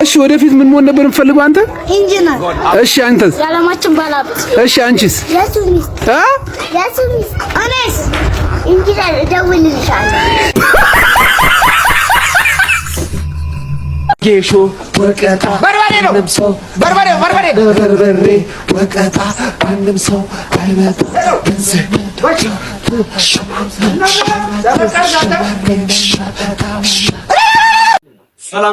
እሺ ወደፊት ምን መሆን ነበር የምፈልገው አንተ? ኢንጂነር። እሺ አንተስ? የዓለማችን ባለሀብት። እሺ አንቺስ? የሱሚስ እኔስ ኢንጂነር እደውልልሻለሁ። ጌሾ ወቀጣ በርበሬ ነው በርበሬ ወቀጣ ማንም ሰው አይመጣ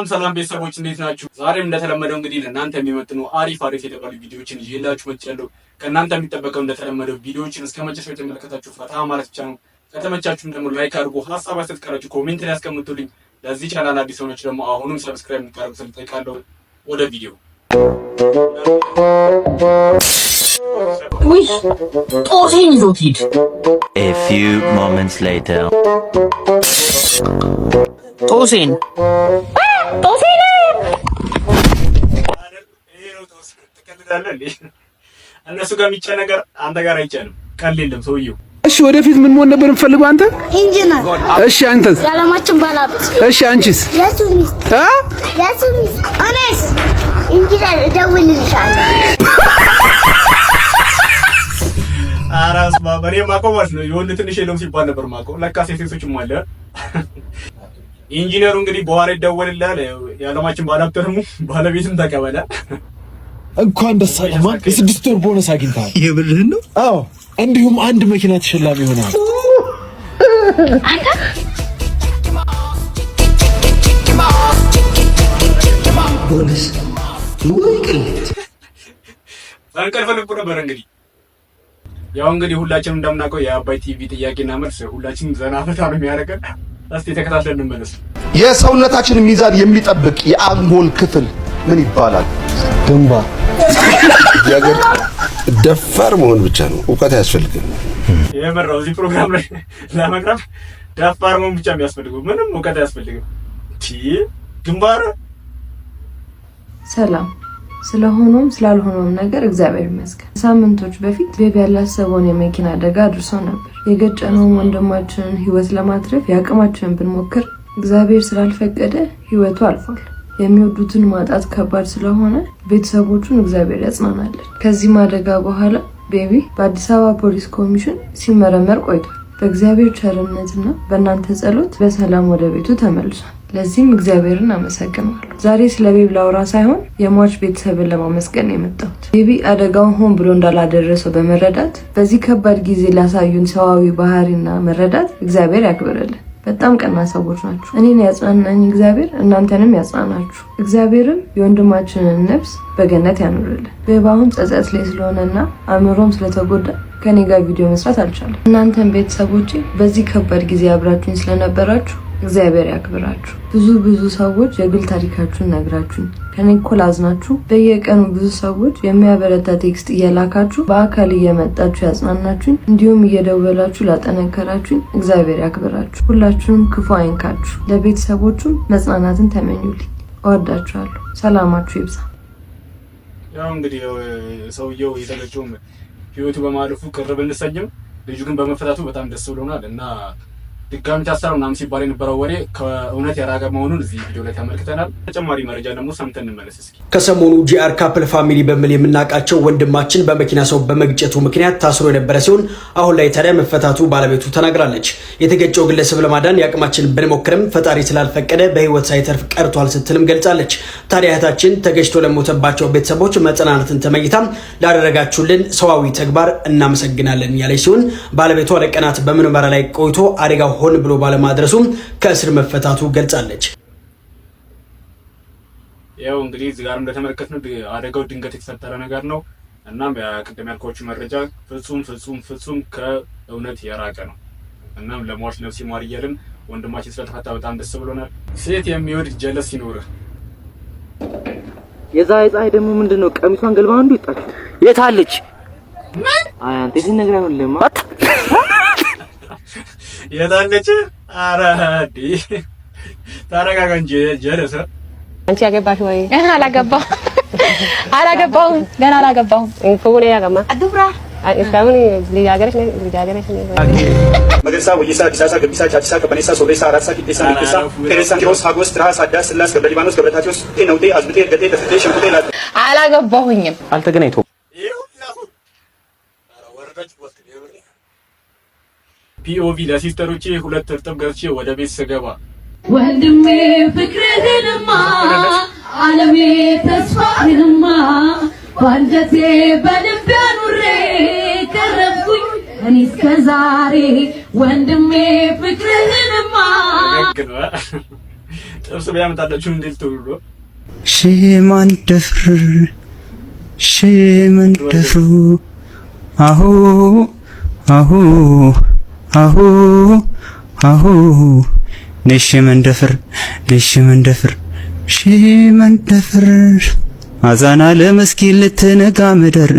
ሰላም ቤተሰቦች እንዴት ናችሁ? ዛሬም እንደተለመደው እንግዲህ ለእናንተ የሚመጥኑ አሪፍ የተባሉ ቪዲዮዎችን ይዤላችሁ መጥቻለሁ። ከእናንተ የሚጠበቀው እንደተለመደው ቪዲዮዎችን እስከ መጨረሻው የተመለከታችሁ ፈታ ማለት ብቻ ነው። ከተመቻችሁም ደግሞ ላይክ አድርጉ፣ ሀሳብ አስተያየት ካላችሁ ኮሜንት ላይ ያስቀምጡልኝ። ለዚህ ቻናል አዲስ ሆናችሁ ደግሞ አሁንም ሰብስክራይብ እንድታደርጉ እጠይቃለሁ። ወደ ቪዲዮ ጦሴን ይዞት ሂድ። A few moments later. ጦሴን እነሱ ጋር የሚቻል ነገር አንተ ጋር አይቻልም። ቀል የለም ሰውየው። እሺ ወደፊት ምን መሆን ነበር የምፈልገው አንተ? ኢንጂነር። እሺ አንተስ? የዓለማችን ባለሀብት። እሺ አንቺስ? የሱሚስ እኔስ ኢንጂነር እደውልልሻለሁ። አራስ ማበሬ ማቆማሽ ነው። የወንድ ትንሽ የለውም ሲባል ነበር ማቆ ለካ ሴቶችም አለ። ኢንጂነሩ እንግዲህ በኋላ ይደወልልሃል። የዓለማችን ባለሀብት ደግሞ ባለቤትም ተቀበለ። እንኳን ደስ አለህ ማን። የ6 ወር ቦነስ አግኝተሃል። የብርህን ነው? አዎ፣ እንዲሁም አንድ መኪና ተሸላሚ ሆነሃል። ቦነስ ወይ ቅሌት አንቀልፈ ነበር እንግዲህ ያው እንግዲህ ሁላችንም እንደምናውቀው የአባይ ቲቪ ጥያቄና መልስ ሁላችንም ዘና ፈታ ነው የሚያደርገን። እስቲ ተከታትለን እንመለስ። የሰውነታችን ሚዛን የሚጠብቅ የአንጎል ክፍል ምን ይባላል? ግንባር። ያገር ደፋር መሆን ብቻ ነው፣ እውቀት አያስፈልግም። የመራው እዚህ ፕሮግራም ላይ ለማቅረብ ደፋር መሆን ብቻ የሚያስፈልገው ምንም እውቀት አያስፈልግም። ግንባር። ሰላም ስለሆነም ስላልሆነም ነገር እግዚአብሔር ይመስገን። ሳምንቶች በፊት ቤቢ ያላሰበውን የመኪና አደጋ አድርሶ ነበር። የገጨነውን ወንድማችንን ህይወት ለማትረፍ የአቅማችንን ብንሞክር እግዚአብሔር ስላልፈቀደ ህይወቱ አልፏል። የሚወዱትን ማጣት ከባድ ስለሆነ ቤተሰቦቹን እግዚአብሔር ያጽናናለን። ከዚህም አደጋ በኋላ ቤቢ በአዲስ አበባ ፖሊስ ኮሚሽን ሲመረመር ቆይቷል። በእግዚአብሔር ቸርነትና በእናንተ ጸሎት በሰላም ወደ ቤቱ ተመልሷል። ለዚህም እግዚአብሔርን አመሰግናለሁ። ዛሬ ስለ ቤቢ ላውራ ሳይሆን የሟች ቤተሰብን ለማመስገን የመጣሁት። ቤቢ አደጋውን ሆን ብሎ እንዳላደረሰው በመረዳት በዚህ ከባድ ጊዜ ላሳዩን ሰዋዊ ባህሪና መረዳት እግዚአብሔር ያክብርልን። በጣም ቀና ሰዎች ናችሁ። እኔን ያጽናናኝ እግዚአብሔር እናንተንም ያጽናናችሁ። እግዚአብሔርም የወንድማችንን ነፍስ በገነት ያኑርልን። ቤቢ አሁን ጸጸት ላይ ስለሆነና አእምሮም ስለተጎዳ ከኔ ጋር ቪዲዮ መስራት አልቻለም። እናንተም ቤተሰቦቼ በዚህ ከባድ ጊዜ አብራችሁኝ ስለነበራችሁ እግዚአብሔር ያክብራችሁ። ብዙ ሰዎች የግል ታሪካችሁን ነግራችሁኝ ከኔ እኮ ላዝናችሁ። በየቀኑ ብዙ ሰዎች የሚያበረታ ቴክስት እየላካችሁ በአካል እየመጣችሁ ያጽናናችሁኝ፣ እንዲሁም እየደወላችሁ ላጠነከራችሁኝ እግዚአብሔር ያክብራችሁ። ሁላችሁንም ክፉ አይንካችሁ። ለቤተሰቦቹም መጽናናትን ተመኙልኝ። እወዳችኋለሁ። ሰላማችሁ ይብዛ። ያው እንግዲህ ሰውየው የተለጨው ህይወቱ በማለፉ ቅር ብንሰኝም ልጁ ግን በመፈታቱ በጣም ደስ ብሎናል እና ድጋሚ ታሰረው ምናምን ሲባል የነበረው ወሬ ከእውነት የራቀ መሆኑን እዚህ ቪዲዮ ላይ ተመልክተናል። ተጨማሪ መረጃ ደግሞ ሰምተን እንመለስ እስኪ። ከሰሞኑ ጂአር ካፕል ፋሚሊ በሚል የምናውቃቸው ወንድማችን በመኪና ሰው በመግጨቱ ምክንያት ታስሮ የነበረ ሲሆን አሁን ላይ ታዲያ መፈታቱ ባለቤቱ ተናግራለች። የተገጨው ግለሰብ ለማዳን የአቅማችን ብንሞክርም ፈጣሪ ስላልፈቀደ በህይወት ሳይተርፍ ቀርቷል ስትልም ገልጻለች። ታዲያ እህታችን ተገጭቶ ለሞተባቸው ቤተሰቦች መጽናናትን ተመኝታም ላደረጋችሁልን ሰዋዊ ተግባር እናመሰግናለን ያለች ሲሆን ባለቤቷ ለቀናት በምርመራ ላይ ቆይቶ አደጋው ሆን ብሎ ባለማድረሱም ከእስር መፈታቱ ገልጻለች። ያው እንግዲህ እዚህ ጋር እንደተመለከትነው አደጋው ድንገት የተፈጠረ ነገር ነው። እናም ቅድም ያልኳችሁ መረጃ ፍጹም ከእውነት የራቀ ነው። እናም ለሟች ነፍስ ይማር እያልን ወንድማችን ስለተፈታ በጣም ደስ ብሎናል። ሴት የሚወድ ጀለስ ይኖርህ። ፀሐይ ደግሞ ምንድነው? ቀሚሷን ገልባ አንዱ ይጣች የታለች? አይ አንተ እዚህ ነገር አይደለም የታለች? ኧረ ታረጋጋ እንጂ ጀለስ። አንቺ ያገባሽ ወይ? አላገባሁም ገና አላገባሁም። እንኩ ነው ያገማ አዱብራ እስካሁን ልጃገረሽ ነኝ። መገርሳ ወይሳ ዲሳሳ ገቢሳ ቻቺሳ ከበኔሳ ሶሬሳ አራሳ ኪቴሳ ኒቴሳ ቴሬሳ ኪሮስ ሀጎስ ትራስ አዳስ ስላስ ገብረሊባኖስ ገብረታቴዎስ ጤነውቴ አዝብቴ ገጤ ተፍቴ ሸምቁቴ ላ አላገባሁኝም። አልተገናኝቶ ፒኦቪ ለሲስተሮቼ ሁለት እርጥብ ገዝቼ ወደ ቤት ስገባ ወንድሜ ፍቅርህንማ ዓለሜ ተስፋህንማ ባንጀቴ በልቤ አኑሬ ቀረብኩኝ እኔ እስከ ዛሬ ወንድሜ ፍቅርህንማ ጥብስ ቢያመጣላችሁ እንዴት ትውሉ ሽመንደፍሩ አሁ አሁ አሁ አሁ ነሽመንደፍር ሽመንደፍር አዛና ለመስኪን ልትነጋ ምድር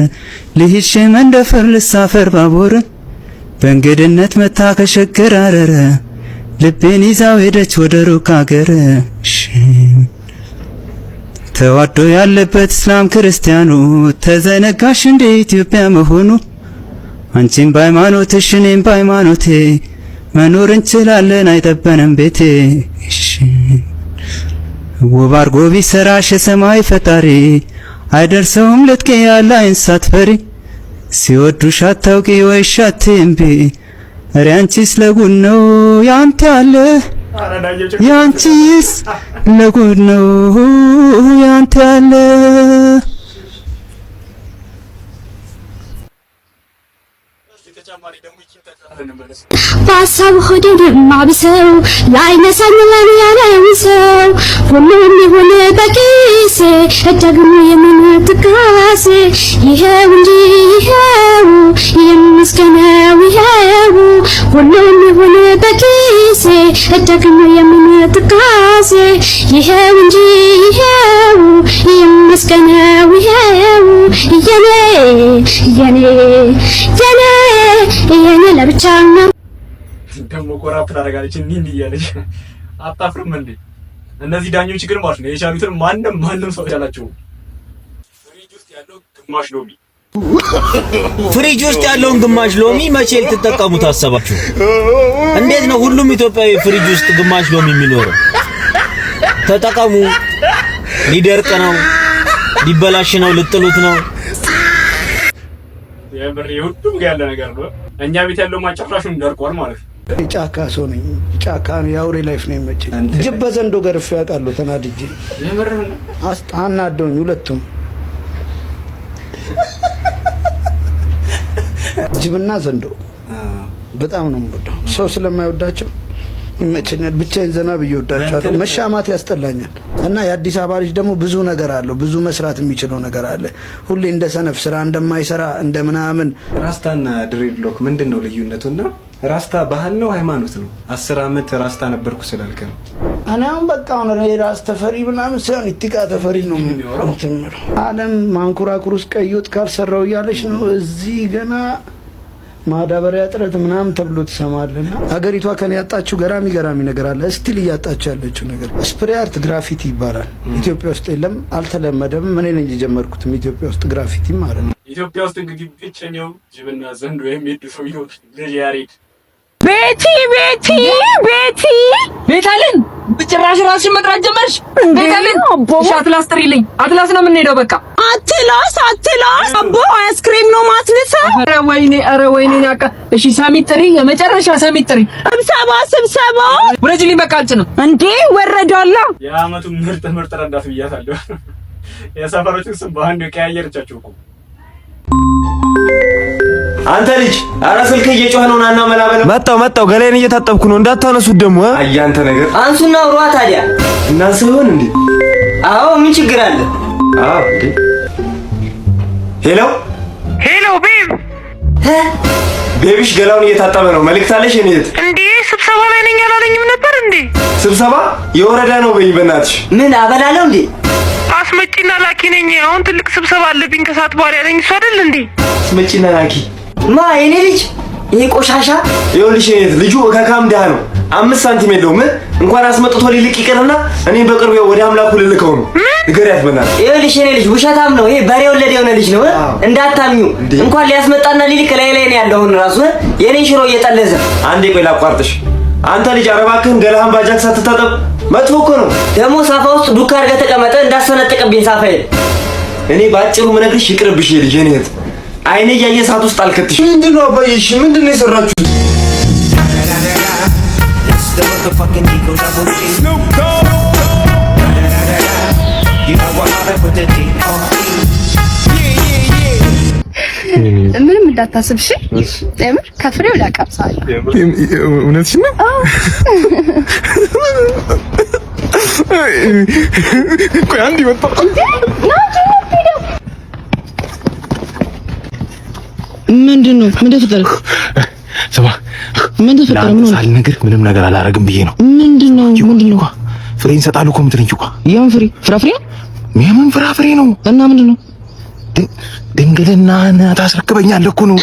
ልሂድ ሽመንደፍር ልሳፈር ባቡር በእንግድነት መታ ከሸገር አረረ ልቤን ይዛው ሄደች ወደ ሩቅ አገር ተዋዶ ያለበት እስላም ክርስቲያኑ ተዘነጋሽ እንደ ኢትዮጵያ መሆኑ አንቺም በሃይማኖትሽ እኔም በሃይማኖቴ መኖር እንችላለን አይጠበንም ቤቴ ውብ አርጎ ቢሰራሽ የሰማይ ፈጣሪ አይደርሰውም ልትቄ ያለ አይንሳት ፈሪ ሲወዱሽ አታውቂ ወይሽ አትምቢ ኧረ አንቺስ ለጉድ ነው ያንተ ያለ ያንቺስ ለጉድ ነው ያንተ ያለ በሀሳብ ሆዴን ማብሰው ላይነሳኝ ለሚያለው ሰው ሁሉም ይሁን በኪሴ ደግሞ የምንጥቃሴ ይሄው እንጂ ይሄው የምስከነው ይሄው ሁሉም ይሁን በኪሴ ደግሞ የምንጥቃሴ ይሄው እንጂ ይሄው የምስከነው ይሄው የኔ ለብቻ ነው ደግሞ ኮራፕት አደረጋለች እንዴ እያለች አጣፍርም እንዴ እነዚህ ዳኞች ግን ማለት ነው የቻሉትን ማንም ሰው ያላቸው ፍሪጅ ውስጥ ያለው ግማሽ ሎሚ ፍሪጅ ውስጥ ያለውን ግማሽ ሎሚ መቼ ልትጠቀሙት አሰባችሁ? እንዴት ነው ሁሉም ኢትዮጵያዊ ፍሪጅ ውስጥ ግማሽ ሎሚ የሚኖረው? ተጠቀሙ። ሊደርቅ ነው፣ ሊበላሽ ነው፣ ልጥሉት ነው። የምር ሁሉም ጋር ያለ ነገር ነው። እኛ ቤት ያለው ማጫፍራሹን ደርቋል ማለት ነው። ጫካ ሰው ነኝ። ጫካ ነው የአውሬ ላይፍ ነው የሚመቸኝ። ጅብ በዘንዶ ገርፌ ያውቃለሁ ተናድጄ። የምር አናደውኝ ሁለቱም ጅብና ዘንዶ በጣም ነው የምወደው። ሰው ስለማይወዳቸው ይመቸኛል። ብቻዬን ዘና ብዬ ወዳቸዋለሁ። መሻማት ያስጠላኛል። እና የአዲስ አበባ ልጅ ደግሞ ብዙ ነገር አለው፣ ብዙ መስራት የሚችለው ነገር አለ። ሁሌ እንደ ሰነፍ ስራ እንደማይሰራ እንደምናምን። ራስታና ድሬድሎክ ምንድነው ልዩነቱና? ራስታ ባህል ነው ሃይማኖት ነው? 10 አመት ራስታ ነበርኩ ስላልከ ነው። እኔ አሁን በቃ አሁን ራስ ተፈሪ ምናምን ሳይሆን ኢቲቃ ተፈሪ ነው የምትምረው። ዓለም ማንኩራኩር ውስጥ ቀይ ወጥ ካልሰራው እያለች ነው። እዚህ ገና ማዳበሪያ ጥረት ምናምን ተብሎ ትሰማለና ሀገሪቷ ከኔ ያጣችው ገራሚ ነገር አለ። ስቲል እያጣችው ያለችው ነገር ስፕሬ አርት ግራፊቲ ይባላል። ኢትዮጵያ ውስጥ የለም፣ አልተለመደም። ምን ነኝ የጀመርኩትም ኢትዮጵያ ውስጥ ግራፊቲ ማለት ነው። ኢትዮጵያ ውስጥ እንግዲህ ብቸኛው ጅብና ዘንዶ የሚሄዱ ሰው ይሆን ልጅ ያሬድ ቤታልን በጭራሽ ራስሽን መጥራት ጀመርሽ። ቤታልን እሺ፣ አትላስ ጥሪልኝ። አትላስ ነው የምንሄደው። በቃ አትላስ አቦ አይስክሪም ነው ማትነሳ። ኧረ ወይኔ ያቃ። እሺ፣ ሰሚት ጥሪ፣ የመጨረሻ ሰሚት ጥሪ። ስብሰባ ወረጅልኝ። በቃ አልችልም እንዴ ወረዳላ። የአመቱ ምርጥ ረዳት ብያታለሁ። የሰፈሮችን ስም በአንድ ቀያየረቻቸው እኮ። አንተ ልጅ ኧረ ስልክ እየጮኸ ነው። ናና መላበለው። መጣው ገላዬን እየታጠብኩ ነው። እንዳታነሱት ደግሞ። አያንተ ነገር አንሱና አውሯ ታዲያ። እናንተ ይሆን እንዴ? አዎ ምን ችግር አለ? አዎ እንዴ። ሄሎ ቤብ። ቤቢሽ ገላውን እየታጠበ ነው። መልእክት አለሽ የኔ እህት? እንዴ ስብሰባ ላይ ነኝ አላለኝም ነበር እንዴ? ስብሰባ የወረዳ ነው በይ በእናትሽ። ምን አበላለሁ እንዴ? አስመጪና ላኪ ነኝ። አሁን ትልቅ ስብሰባ አለብኝ ከሰዓት በኋላ ያለኝ እሱ አይደል እንዴ? አስመጪና ላኪ ማ የኔ ልጅ ይሄ ቆሻሻ። ይኸውልሽ የኔ ልጁ ከካም ደሃ ነው። 5 ሳንቲም የለውም። እንኳን አስመጥቶ ሊልቅ ይቀርና እኔ በቅርቡ ወደ አምላኩ ልልከው ነው። ንገሪያት በእናትህ። ይኸውልሽ የኔ ልጅ ውሸታም ነው ይሄ በሬ ወለደ የሆነ ልጅ ነው እንዳታምኙ። እንኳን ሊያስመጣና ሊልቅ ላይ ነው ያለውን ራሱ የኔ ሽሮ እየጠለዘ። አንዴ ቆይ ላቋርጥሽ። አንተ ልጅ አረባክህን ገላህን ባጃክ ሳትታጠብ መጥፎ እኮ ነው። ደግሞ ሳፋ ውስጥ ዱካ አድርገህ ተቀመጠ እንዳሰነጥቀብኝ ሳፋዬ። እኔ ባጭሩ ምነግርሽ ይቅርብሽ ልጅ የኔ እህት። አይኔ ያየ ሰዓት ውስጥ አልከትሽ። ምንድነው አባዬሽ? ምንድነው የሰራችሁት? ምንም እንዳታስብ እሺ። እምር ከፍሬው ላቀምሳለሁ። እውነትሽ ነው? ቆይ አንድ ይወጣ ምንድነው? ምን ተፈጠረ? ሰባ ምን ተፈጠረ? ምን ሳልነግርህ ምንም ነገር አላረግም ብዬ ነው። ምንድነው? ፍሬን ሰጣሉ እኮ የምትለኝ እኮ ያን ፍሬ ፍራፍሬ ምን ፍራፍሬ ነው? እና ምንድነው? ድንግልና ታስረክበኛለህ እኮ ነው።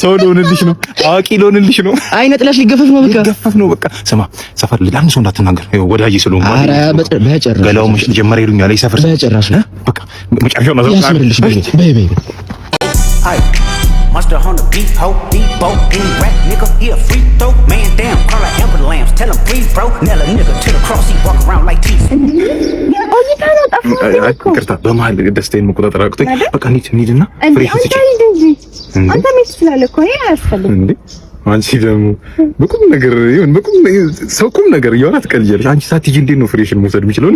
ሰው ልሆንልሽ ነው። አዋቂ ልሆንልሽ ነው። አይነ ጥላሽ ሊገፈፍ ነው። በቃ ሊገፈፍ ነው። በቃ ስማ፣ ሰፈር ለአንድ ሰው እንዳትናገር። ወዳጄ ስለሆንኩ ኧረ በጭራሽ ገላው ጀመረ ይሉኛል። ሰፈር በጭራሽ በቃ መጨረሻው ነው። ያስመርልሽ በይ በይ Monster on the beat, ho, Debo, any rap nigga, he a free throw. Man damn, call an ambulance, tell him breathe, bro. Nail a nigga to the cross, he walk around like teeth. ይቅርታ በመሀል ደስታዬን መቆጣጠር አቅቶኝ በቃ እንሂድና ፍሬ ፍትች አንተ ምን ትላለህ እኮ ይሄ አያስፈልግም እንዴ? አንቺ ደግሞ በቁም ነገር ይሁን በቁም ሰው ቁም ነገር እያወራ ትቀልጃለሽ። አንቺ ሳትሄጂ እንዴት ነው ፍሬሽን መውሰድ የምችለው?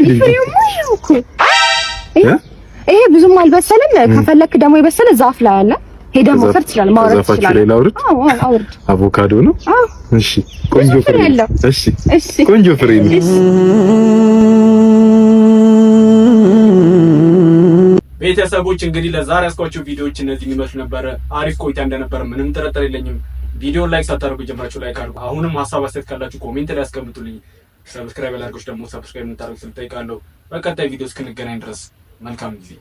ይሄ ብዙም አልበሰለም። ከፈለክ ደግሞ የበሰለ ዛፍ ላይ አለ። ሄደህ መውሰድ ትችላለህ። ማውረድ ትችላለህ። ዛፋችሁ ላይ ላውርድ? አዎ አውርድ። አቮካዶ ነው? እሺ ቆንጆ ፍሬ። እሺ ቆንጆ ፍሬ ነው። ቤተሰቦች እንግዲህ ለዛሬ ያስኳቸው ቪዲዮዎች እነዚህ የሚመስሉ ነበረ። አሪፍ ቆይታ እንደነበረ ምንም ጥርጥር የለኝም። ቪዲዮን ላይክ ሳታደርጉ ጀምራችሁ ላይክ አድርጉ። አሁንም ሀሳብ አስተያየት ካላችሁ ኮሜንት ላይ አስቀምጡልኝ። ሰብስክራይብ ያላደረጋችሁ ደግሞ ሰብስክራይብ እንድታደርጉ ስል ጠይቃለሁ። በቀጣይ ቪዲዮ እስክንገናኝ ድረስ መልካም ጊዜ